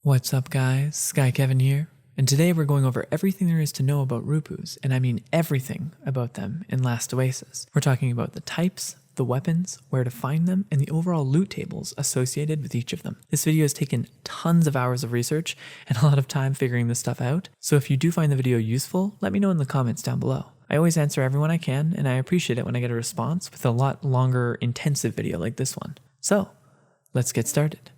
What's up guys, SkyKevin here, and today we're going over everything there is to know about RUPUS, and I mean everything about them in Last Oasis. We're talking about the types, the weapons, where to find them, and the overall loot tables associated with each of them. This video has taken tons of hours of research and a lot of time figuring this stuff out, so if you do find the video useful, let me know in the comments down below. I always answer everyone I can, and I appreciate it when I get a response with a lot longer, intensive video like this one. So, let's get started.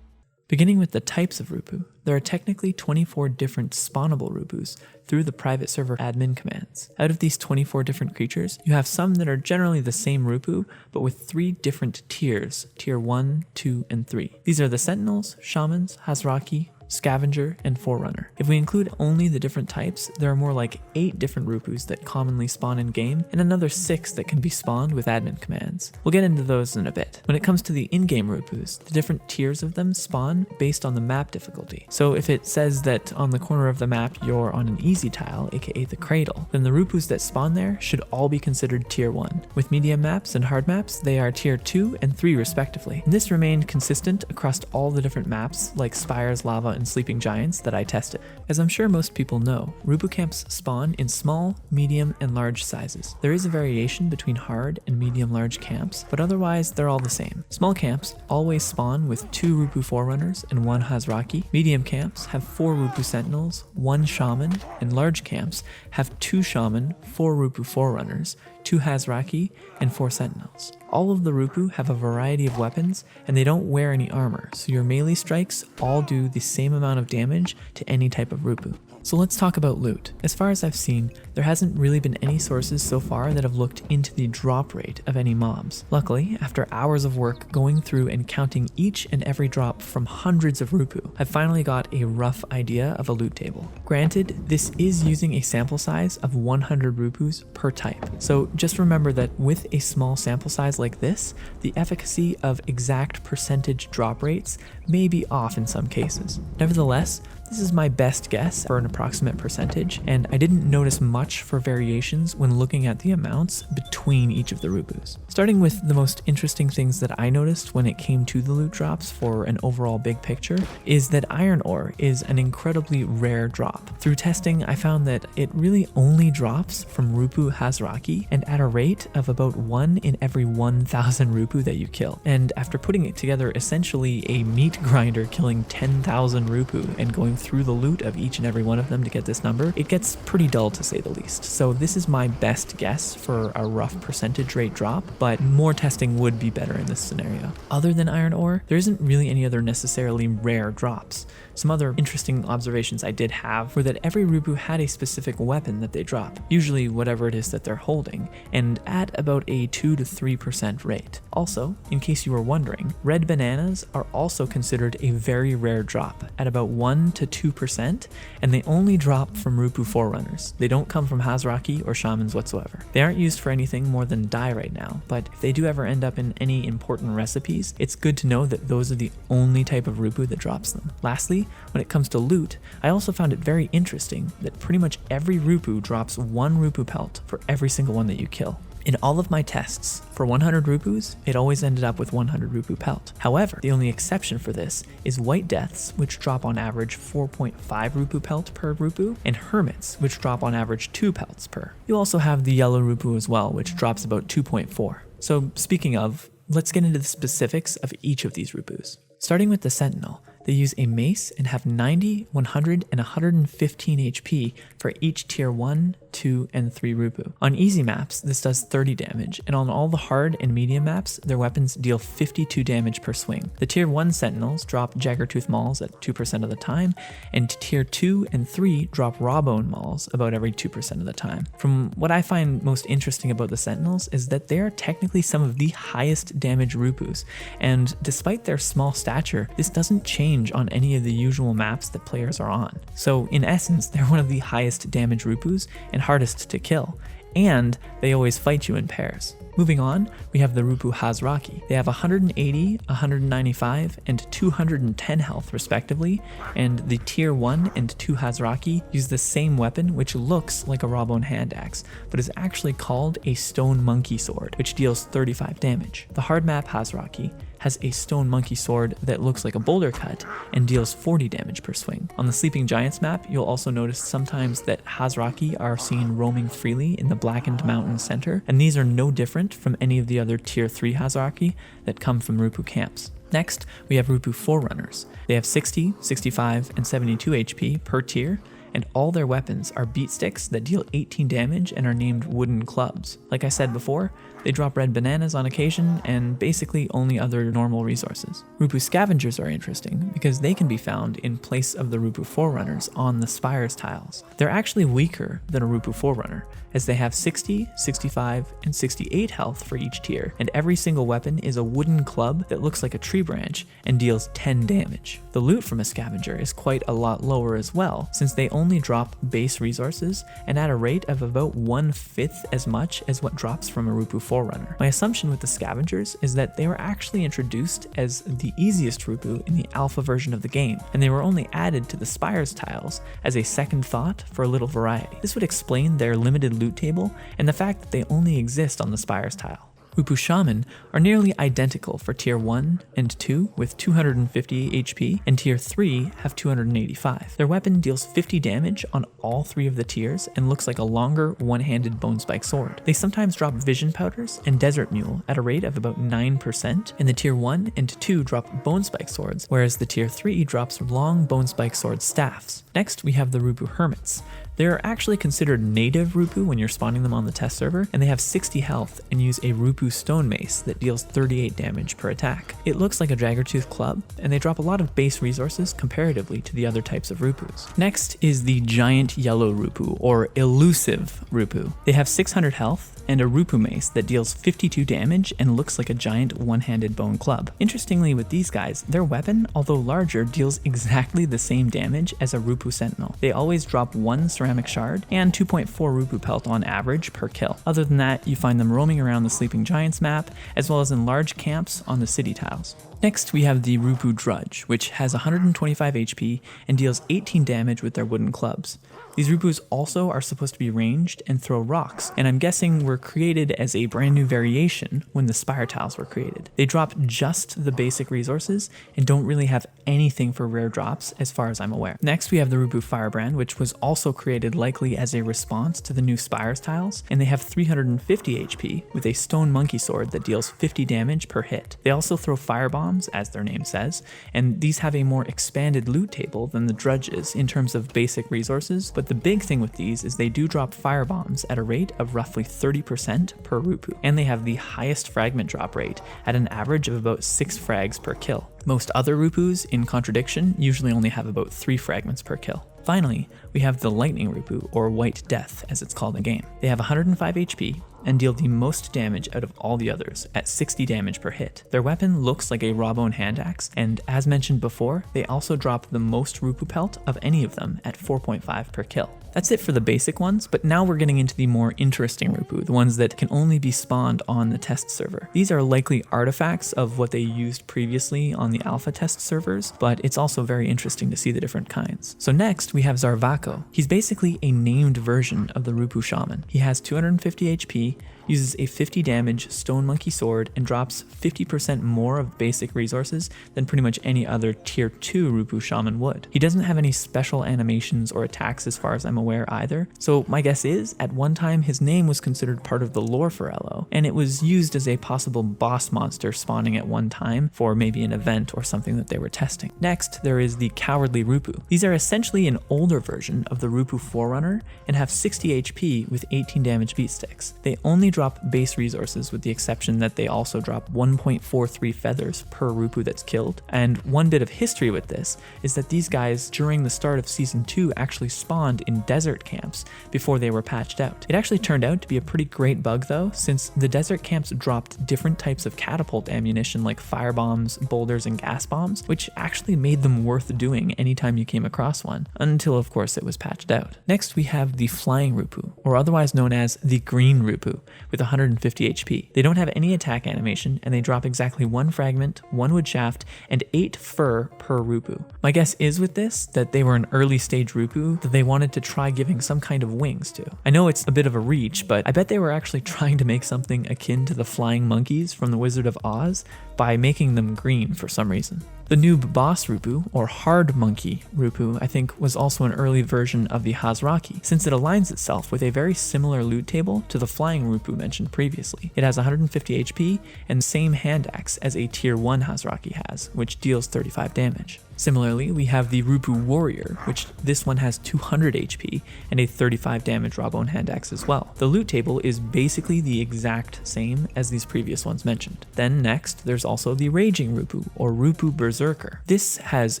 Beginning with the types of RUPU, there are technically 24 different spawnable RUPUs through the private server admin commands. Out of these 24 different creatures, you have some that are generally the same RUPU, but with 3 different tiers, tier 1, 2, and 3. These are the Sentinels, Shamans, Hazraki, Scavenger, and Forerunner. If we include only the different types, there are more like 8 different RUPUs that commonly spawn in game, and another 6 that can be spawned with admin commands. We'll get into those in a bit. When it comes to the in-game RUPUs, the different tiers of them spawn based on the map difficulty. So if it says that on the corner of the map you're on an easy tile, aka the cradle, then the RUPUs that spawn there should all be considered tier 1. With medium maps and hard maps, they are tier 2 and 3 respectively. And this remained consistent across all the different maps like Spires, Lava, and Sleeping Giants that I tested. As I'm sure most people know, RUPU camps spawn in small, medium, and large sizes. There is a variation between hard and medium-large camps, but otherwise they're all the same. Small camps always spawn with 2 RUPU Forerunners and 1 Hazraki. Medium camps have 4 RUPU Sentinels, 1 Shaman, and large camps have 2 Shaman, 4 RUPU Forerunners, 2 Hazraki, and 4 Sentinels. All of the RUPU have a variety of weapons, and they don't wear any armor, so your melee strikes all do the same amount of damage to any type of RUPU. So let's talk about loot. As far as I've seen, there hasn't really been any sources so far that have looked into the drop rate of any mobs. Luckily, after hours of work going through and counting each and every drop from hundreds of RUPU, I've finally got a rough idea of a loot table. Granted, this is using a sample size of 100 RUPUs per type. So just remember that with a small sample size like this, the efficacy of exact percentage drop rates may be off in some cases. Nevertheless, this is my best guess for an approximate percentage, and I didn't notice much for variations when looking at the amounts between each of the RUPUs. Starting with the most interesting things that I noticed when it came to the loot drops for an overall big picture is that iron ore is an incredibly rare drop. Through testing, I found that it really only drops from RUPU Hazraki and at a rate of about 1 in every 1,000 RUPU that you kill. And after putting it together, essentially a meat grinder killing 10,000 RUPU and going through the loot of each and every one of them to get this number, it gets pretty dull to say the least. So this is my best guess for a rough percentage rate drop, but more testing would be better in this scenario. Other than iron ore, there isn't really any other necessarily rare drops. Some other interesting observations I did have were that every RUPU had a specific weapon that they drop, usually whatever it is that they're holding, and at about a 2 to 3% rate. Also, in case you were wondering, red bananas are also considered a very rare drop at about 1 to 2%, and they only drop from RUPU Forerunners. They don't come from Hazraki or Shamans whatsoever. They aren't used for anything more than dye right now, but if they do ever end up in any important recipes, it's good to know that those are the only type of RUPU that drops them. Lastly, when it comes to loot, I also found it very interesting that pretty much every RUPU drops 1 RUPU pelt for every single one that you kill. In all of my tests, for 100 RUPUs, it always ended up with 100 RUPU pelt. However, the only exception for this is White Deaths, which drop on average 4.5 RUPU pelt per RUPU, and Hermits, which drop on average 2 pelts per. You also have the Yellow RUPU as well, which drops about 2.4. So speaking of, let's get into the specifics of each of these RUPUs. Starting with the Sentinel, they use a mace and have 90, 100, and 115 HP for each tier 1, 2, and 3 RUPU. On easy maps, this does 30 damage, and on all the hard and medium maps, their weapons deal 52 damage per swing. The tier 1 Sentinels drop Jaggertooth Mauls at 2% of the time, and tier 2 and 3 drop Rawbone Mauls about every 2% of the time. From what I find most interesting about the Sentinels is that they are technically some of the highest damage RUPUs, and despite their small stature, this doesn't change on any of the usual maps that players are on. So in essence, they're one of the highest damage RUPUs and hardest to kill. and they always fight you in pairs. Moving on, we have the Rupu Hazraki. They have 180, 195, and 210 health respectively, and the tier 1 and 2 Hazraki use the same weapon which looks like a rawbone hand axe, but is actually called a stone monkey sword, which deals 35 damage. The hard map Hazraki has a stone monkey sword that looks like a boulder cut and deals 40 damage per swing. On the Sleeping Giants map, you'll also notice sometimes that Hazraki are seen roaming freely in the blackened mountain center, and these are no different from any of the other tier 3 Hazraki that come from Rupu camps. Next, we have Rupu Forerunners. They have 60, 65, and 72 HP per tier, and all their weapons are beat sticks that deal 18 damage and are named wooden clubs. Like I said before, they drop red bananas on occasion and basically only other normal resources. Rupu Scavengers are interesting because they can be found in place of the Rupu Forerunners on the Spires tiles. They're actually weaker than a Rupu Forerunner, as they have 60, 65, and 68 health for each tier, and every single weapon is a wooden club that looks like a tree branch and deals 10 damage. The loot from a scavenger is quite a lot lower as well, since they only drop base resources and at a rate of about 1/5 as much as what drops from a Rupu Forerunner. My assumption with the scavengers is that they were actually introduced as the easiest Rupu in the alpha version of the game, and they were only added to the Spires tiles as a second thought for a little variety. This would explain their limited loot table and the fact that they only exist on the Spires tile. Rupu Shaman are nearly identical for tier 1 and 2 with 250 HP, and tier 3 have 285. Their weapon deals 50 damage on all 3 of the tiers and looks like a longer one-handed bone spike sword. They sometimes drop vision powders and desert mule at a rate of about 9%, and the tier 1 and 2 drop bone spike swords, whereas the tier 3 drops long bone spike sword staffs. Next, we have the Rupu Hermits. They're actually considered native Rupu when you're spawning them on the test server, and they have 60 health and use a Rupu Stone Mace that deals 38 damage per attack. It looks like a Daggertooth club, and they drop a lot of base resources comparatively to the other types of Rupus. Next is the Giant Yellow Rupu, or Elusive Rupu. They have 600 health and a Rupu Mace that deals 52 damage and looks like a giant one-handed bone club. Interestingly with these guys, their weapon, although larger, deals exactly the same damage as a Rupu Sentinel. They always drop 1 ceramic shard and 2.4 Rupu pelt on average per kill. Other than that, you find them roaming around the Sleeping Giants map, as well as in large camps on the city tiles. Next, we have the Rupu Drudge, which has 125 HP and deals 18 damage with their wooden clubs. These Rupus also are supposed to be ranged and throw rocks, and I'm guessing were created as a brand new variation when the Spire tiles were created. They drop just the basic resources and don't really have anything for rare drops as far as I'm aware. Next, we have the Rupu Firebrand, which was also created likely as a response to the new Spires tiles, and they have 350 HP with a stone monkey sword that deals 50 damage per hit. They also throw firebombs, as their name says, and these have a more expanded loot table than the Drudges in terms of basic resources, but the big thing with these is they do drop firebombs at a rate of roughly 30% per Rupu, and they have the highest fragment drop rate at an average of about 6 frags per kill. Most other Rupus, in contradiction, usually only have about 3 fragments per kill. Finally, we have the Lightning Rupu, or White Death as it's called in the game. They have 105 HP and deal the most damage out of all the others at 60 damage per hit. Their weapon looks like a rawbone hand axe, and as mentioned before, they also drop the most Rupu pelt of any of them at 4.5 per kill. That's it for the basic ones, but now we're getting into the more interesting Rupu, the ones that can only be spawned on the test server. These are likely artifacts of what they used previously on the alpha test servers, but it's also very interesting to see the different kinds. So next we have Zarvako. He's basically a named version of the Rupu Shaman. He has 250 HP, uses a 50 damage stone monkey sword, and drops 50% more of basic resources than pretty much any other tier 2 Rupu Shaman would. He doesn't have any special animations or attacks as far as I'm aware either, so my guess is at one time his name was considered part of the lore for Elo, and it was used as a possible boss monster spawning at one time for maybe an event or something that they were testing. Next, there is the Cowardly Rupu. These are essentially an older version of the Rupu Forerunner and have 60 HP with 18 damage beat sticks. They only drop base resources with the exception that they also drop 1.43 feathers per Rupu that's killed. And one bit of history with this is that these guys during the start of Season 2 actually spawned in desert camps before they were patched out. It actually turned out to be a pretty great bug though, since the desert camps dropped different types of catapult ammunition like firebombs, boulders, and gas bombs, which actually made them worth doing anytime you came across one, until of course it was patched out. Next we have the flying Rupu, or otherwise known as the green Rupu, with 150 HP. They don't have any attack animation, and they drop exactly 1 fragment, 1 wood shaft, and 8 fur per Rupu. My guess is with this that they were an early stage Rupu that they wanted to try giving some kind of wings to. I know it's a bit of a reach, but I bet they were actually trying to make something akin to the flying monkeys from the Wizard of Oz by making them green for some reason. The noob boss Rupu, or hard monkey Rupu, I think was also an early version of the Hazraki, since it aligns itself with a very similar loot table to the flying Rupu mentioned previously. It has 150 HP and the same hand axe as a tier 1 Hazraki has, which deals 35 damage. Similarly, we have the Rupu Warrior, which this one has 200 HP and a 35 damage rawbone hand axe as well. The loot table is basically the exact same as these previous ones mentioned. Then next, there's also the Raging Rupu, or Rupu Berserker. This has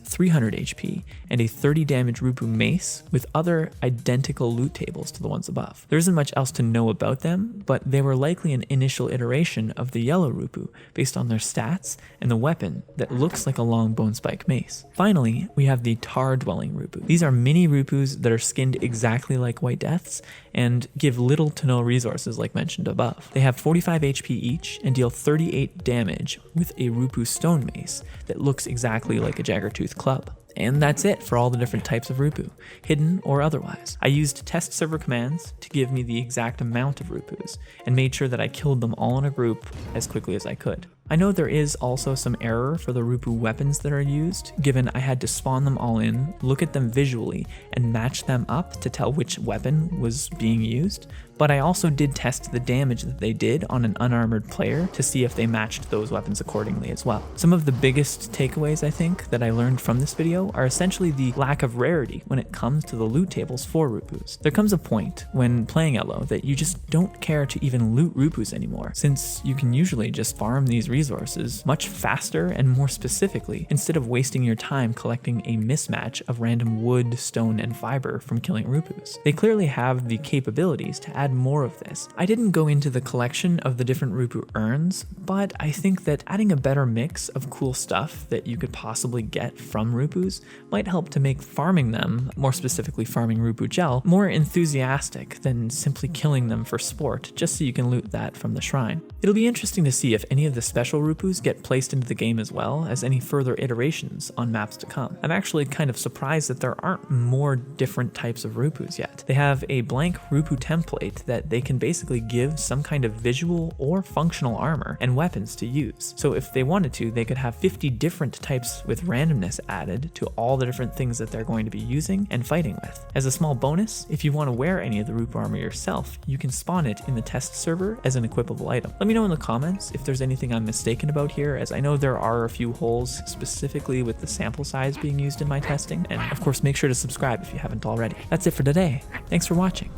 300 HP and a 30 damage Rupu mace with other identical loot tables to the ones above. There isn't much else to know about them, but they were likely an initial iteration of the yellow Rupu based on their stats and the weapon that looks like a long bone spike mace. Finally, we have the Tar Dwelling Rupu. These are mini Rupus that are skinned exactly like White Deaths and give little to no resources like mentioned above. They have 45 HP each and deal 38 damage with a Rupu Stone Mace that looks exactly like a Jaggertooth club. And that's it for all the different types of Rupu, hidden or otherwise. I used test server commands to give me the exact amount of Rupus and made sure that I killed them all in a group as quickly as I could. I know there is also some error for the Rupu weapons that are used, given I had to spawn them all in, look at them visually, and match them up to tell which weapon was being used, but I also did test the damage that they did on an unarmored player to see if they matched those weapons accordingly as well. Some of the biggest takeaways I think that I learned from this video are essentially the lack of rarity when it comes to the loot tables for Rupus. There comes a point when playing LO that you just don't care to even loot Rupus anymore, since you can usually just farm these resources much faster and more specifically, instead of wasting your time collecting a mismatch of random wood, stone, and fiber from killing Rupus. They clearly have the capabilities to add more of this. I didn't go into the collection of the different Rupu urns, but I think that adding a better mix of cool stuff that you could possibly get from Rupus might help to make farming them, more specifically farming Rupu gel, more enthusiastic than simply killing them for sport just so you can loot that from the shrine. It'll be interesting to see if any of the special Rupus get placed into the game as well as any further iterations on maps to come. I'm actually kind of surprised that there aren't more different types of Rupus yet. They have a blank Rupu template that they can basically give some kind of visual or functional armor and weapons to use. So if they wanted to, they could have 50 different types with randomness added to all the different things that they're going to be using and fighting with. As a small bonus, if you want to wear any of the Rupu armor yourself, you can spawn it in the test server as an equipable item. Let me know in the comments if there's anything I'm mistaken about here, as I know there are a few holes specifically with the sample size being used in my testing, and of course make sure to subscribe if you haven't already. That's it for today. Thanks for watching,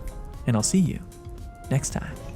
and I'll see you next time.